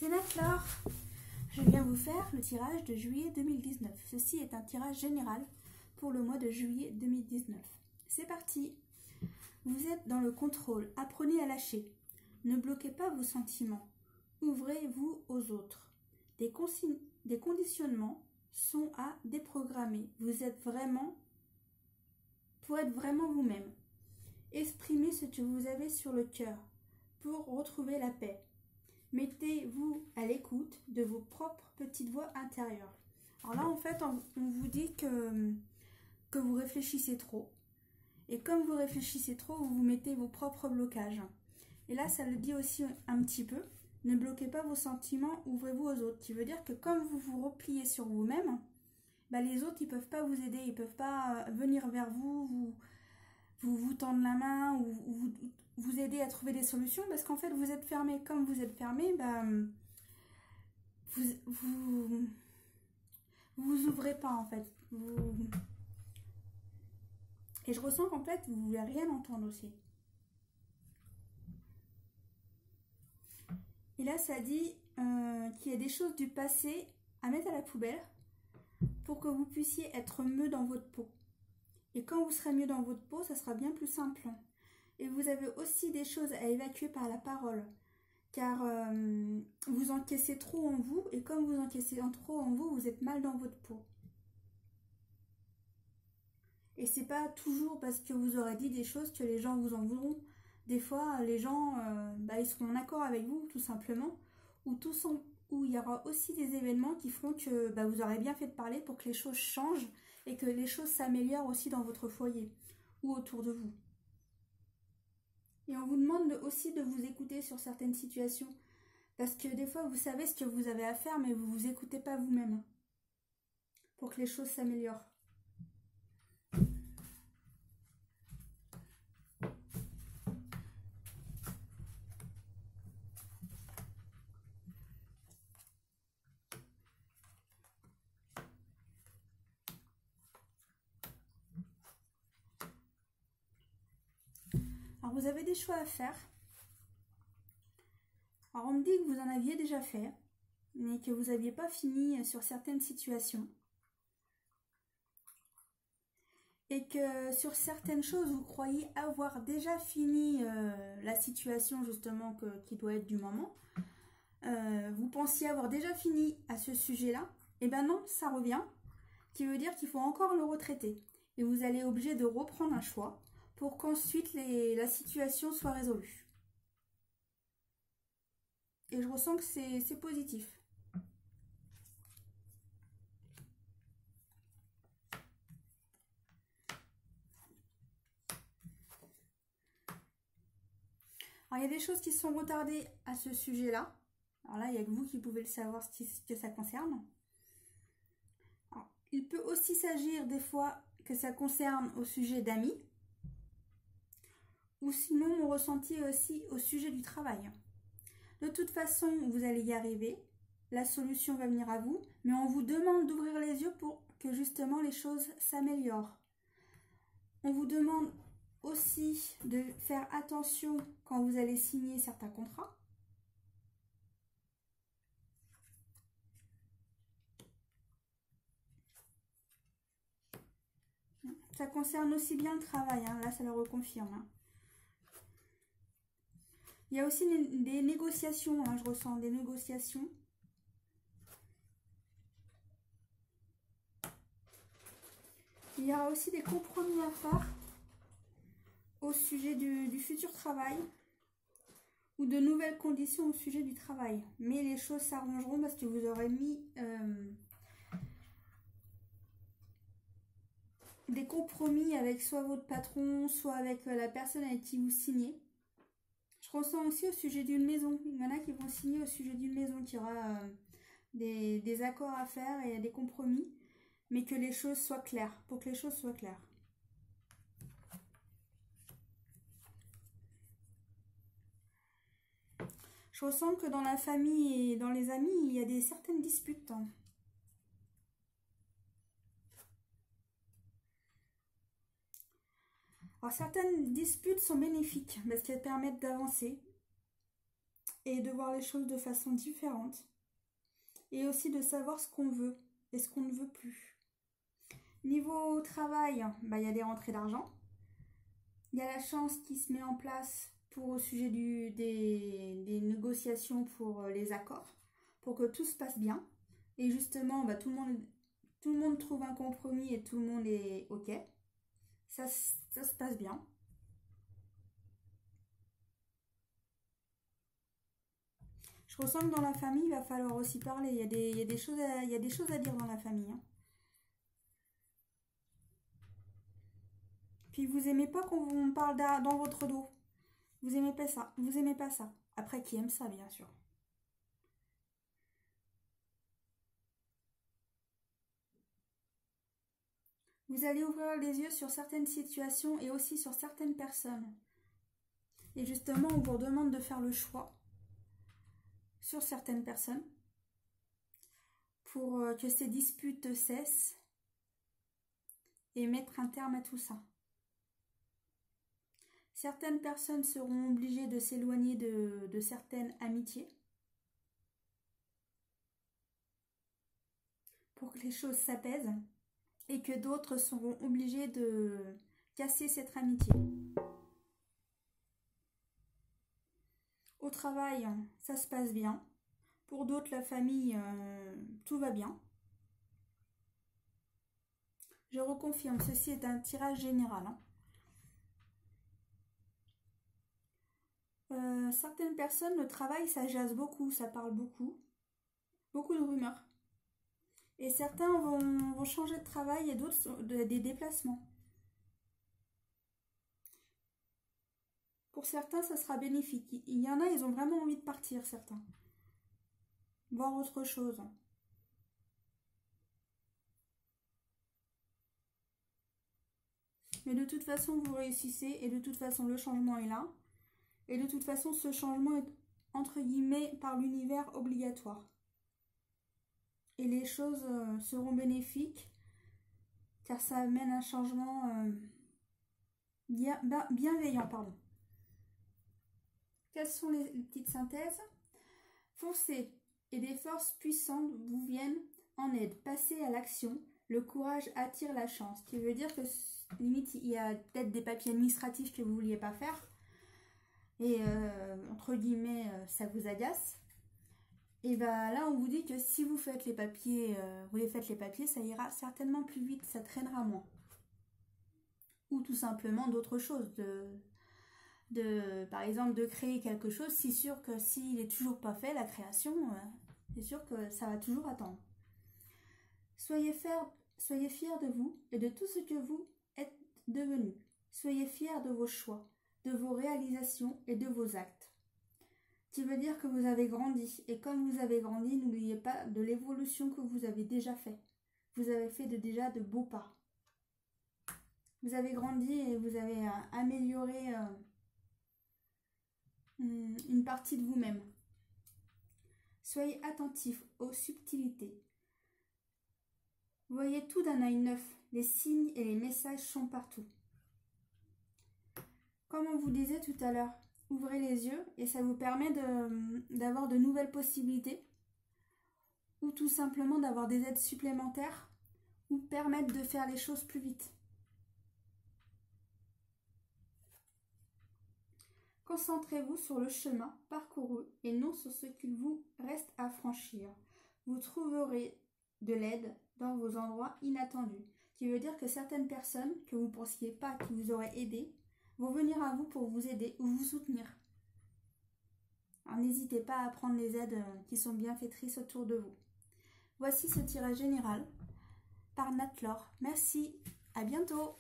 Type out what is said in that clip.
C'est la flore. Je viens vous faire le tirage de juillet 2019. Ceci est un tirage général pour le mois de juillet 2019. C'est parti. Vous êtes dans le contrôle. Apprenez à lâcher. Ne bloquez pas vos sentiments. Ouvrez-vous aux autres. Des conditionnements sont à déprogrammer. Vous êtes vraiment pour être vraiment vous-même. Exprimez ce que vous avez sur le cœur pour retrouver la paix. Mettez-vous à l'écoute de vos propres petites voix intérieures. Alors là, en fait, on vous dit que vous réfléchissez trop. Et comme vous réfléchissez trop, vous vous mettez vos propres blocages. Et là, ça le dit aussi un petit peu. Ne bloquez pas vos sentiments, ouvrez-vous aux autres. Qui veut dire que comme vous vous repliez sur vous-même, les autres, ils ne peuvent pas vous aider. Ils ne peuvent pas venir vers vous tendre la main ou vous aider à trouver des solutions parce qu'en fait, vous êtes fermé. Comme vous êtes fermé, vous ouvrez pas en fait. Et je ressens qu'en fait, vous voulez rien entendre aussi. Et là, ça dit qu'il y a des choses du passé à mettre à la poubelle pour que vous puissiez être mieux dans votre peau. Et quand vous serez mieux dans votre peau, ça sera bien plus simple. Et vous avez aussi des choses à évacuer par la parole. Car vous encaissez trop en vous. Et comme vous encaissez trop en vous, vous êtes mal dans votre peau. Et c'est pas toujours parce que vous aurez dit des choses que les gens vous en voudront. Des fois, les gens ils seront en accord avec vous, tout simplement. Ou il y aura aussi des événements qui feront que vous aurez bien fait de parler pour que les choses changent et que les choses s'améliorent aussi dans votre foyer ou autour de vous. Et on vous demande aussi de vous écouter sur certaines situations. Parce que des fois, vous savez ce que vous avez à faire, mais vous ne vous écoutez pas vous-même. Pour que les choses s'améliorent. Alors, vous avez des choix à faire. Alors, on me dit que vous en aviez déjà fait, mais que vous n'aviez pas fini sur certaines situations. Et que sur certaines choses, vous croyez avoir déjà fini la situation justement qui doit être du moment. Vous pensiez avoir déjà fini à ce sujet-là. Et ben non, ça revient, qui veut dire qu'il faut encore le retraiter. Et vous allez être obligé de reprendre un choix pour qu'ensuite la situation soit résolue. Et je ressens que c'est positif. Alors, il y a des choses qui sont retardées à ce sujet-là. Alors là, il n'y a que vous qui pouvez le savoir ce que ça concerne. Alors, il peut aussi s'agir des fois que ça concerne au sujet d'amis. Ou sinon, mon ressenti est aussi au sujet du travail. De toute façon, vous allez y arriver. La solution va venir à vous. Mais on vous demande d'ouvrir les yeux pour que justement les choses s'améliorent. On vous demande aussi de faire attention quand vous allez signer certains contrats. Ça concerne aussi bien le travail, hein. Là ça le reconfirme. Hein. Il y a aussi des négociations, hein. Je ressens des négociations. Il y aura aussi des compromis à faire au sujet du futur travail ou de nouvelles conditions au sujet du travail. Mais les choses s'arrangeront parce que vous aurez mis des compromis avec soit votre patron, soit avec la personne avec qui vous signez. Je ressens aussi au sujet d'une maison. Il y en a qui vont signer au sujet d'une maison, qui aura des accords à faire et des compromis, mais que les choses soient claires, pour que les choses soient claires. Je ressens que dans la famille et dans les amis, il y a certaines disputes. Alors, certaines disputes sont bénéfiques parce qu'elles permettent d'avancer. et de voir les choses de façon différente. Et aussi de savoir ce qu'on veut et ce qu'on ne veut plus. Niveau travail, il y a des rentrées d'argent. Il y a la chance qui se met en place au sujet des négociations pour les accords, pour que tout se passe bien. Et justement, tout le monde trouve un compromis et tout le monde est OK. Ça se passe bien. Je ressens que dans la famille, il va falloir aussi parler. Il y a des choses à dire dans la famille. Hein. Puis vous aimez pas qu'on vous parle dans votre dos. Vous aimez pas ça. Vous aimez pas ça. Après, qui aime ça, bien sûr. Vous allez ouvrir les yeux sur certaines situations et aussi sur certaines personnes. Et justement, on vous demande de faire le choix sur certaines personnes pour que ces disputes cessent et mettre un terme à tout ça. Certaines personnes seront obligées de s'éloigner de certaines amitiés pour que les choses s'apaisent et que d'autres seront obligées de casser cette amitié. Au travail, ça se passe bien. Pour d'autres, la famille, tout va bien. Je reconfirme, ceci est un tirage général. Hein. Certaines personnes, le travail, ça jase beaucoup, ça parle beaucoup. Beaucoup de rumeurs. Et certains vont changer de travail et d'autres des déplacements. Pour certains, ça sera bénéfique. Il y en a, ils ont vraiment envie de partir, certains. Voir autre chose. Mais de toute façon, vous réussissez et de toute façon, le changement est là. Et de toute façon, ce changement est, entre guillemets, par l'univers obligatoire. Et les choses seront bénéfiques car ça amène un changement bienveillant. Pardon. Quelles sont les petites synthèses? Foncez et des forces puissantes vous viennent en aide. Passez à l'action. Le courage attire la chance. Ce qui veut dire que limite il y a peut-être des papiers administratifs que vous ne vouliez pas faire. Et entre guillemets ça vous agace. Et là on vous dit que si vous faites les papiers, ça ira certainement plus vite, ça traînera moins. Ou tout simplement d'autres choses, par exemple de créer quelque chose, c'est sûr que s'il n'est toujours pas fait, la création, c'est sûr que ça va toujours attendre. Soyez fiers de vous et de tout ce que vous êtes devenu. Soyez fiers de vos choix, de vos réalisations et de vos actes. Qui veut dire que vous avez grandi. Et comme vous avez grandi, n'oubliez pas de l'évolution que vous avez déjà fait. Vous avez fait déjà de beaux pas. Vous avez grandi et vous avez amélioré une partie de vous-même. Soyez attentifs aux subtilités. Voyez tout d'un œil neuf. Les signes et les messages sont partout. Comme on vous disait tout à l'heure, ouvrez les yeux et ça vous permet d'avoir de nouvelles possibilités ou tout simplement d'avoir des aides supplémentaires ou permettre de faire les choses plus vite. Concentrez-vous sur le chemin parcouru et non sur ce qu'il vous reste à franchir. Vous trouverez de l'aide dans vos endroits inattendus, qui veut dire que certaines personnes que vous ne pensiez pas qui vous auraient aidé vont venir à vous pour vous aider ou vous soutenir. Alors n'hésitez pas à prendre les aides qui sont bienfaitrices autour de vous. Voici ce tirage général par Nat Laure. Merci, à bientôt.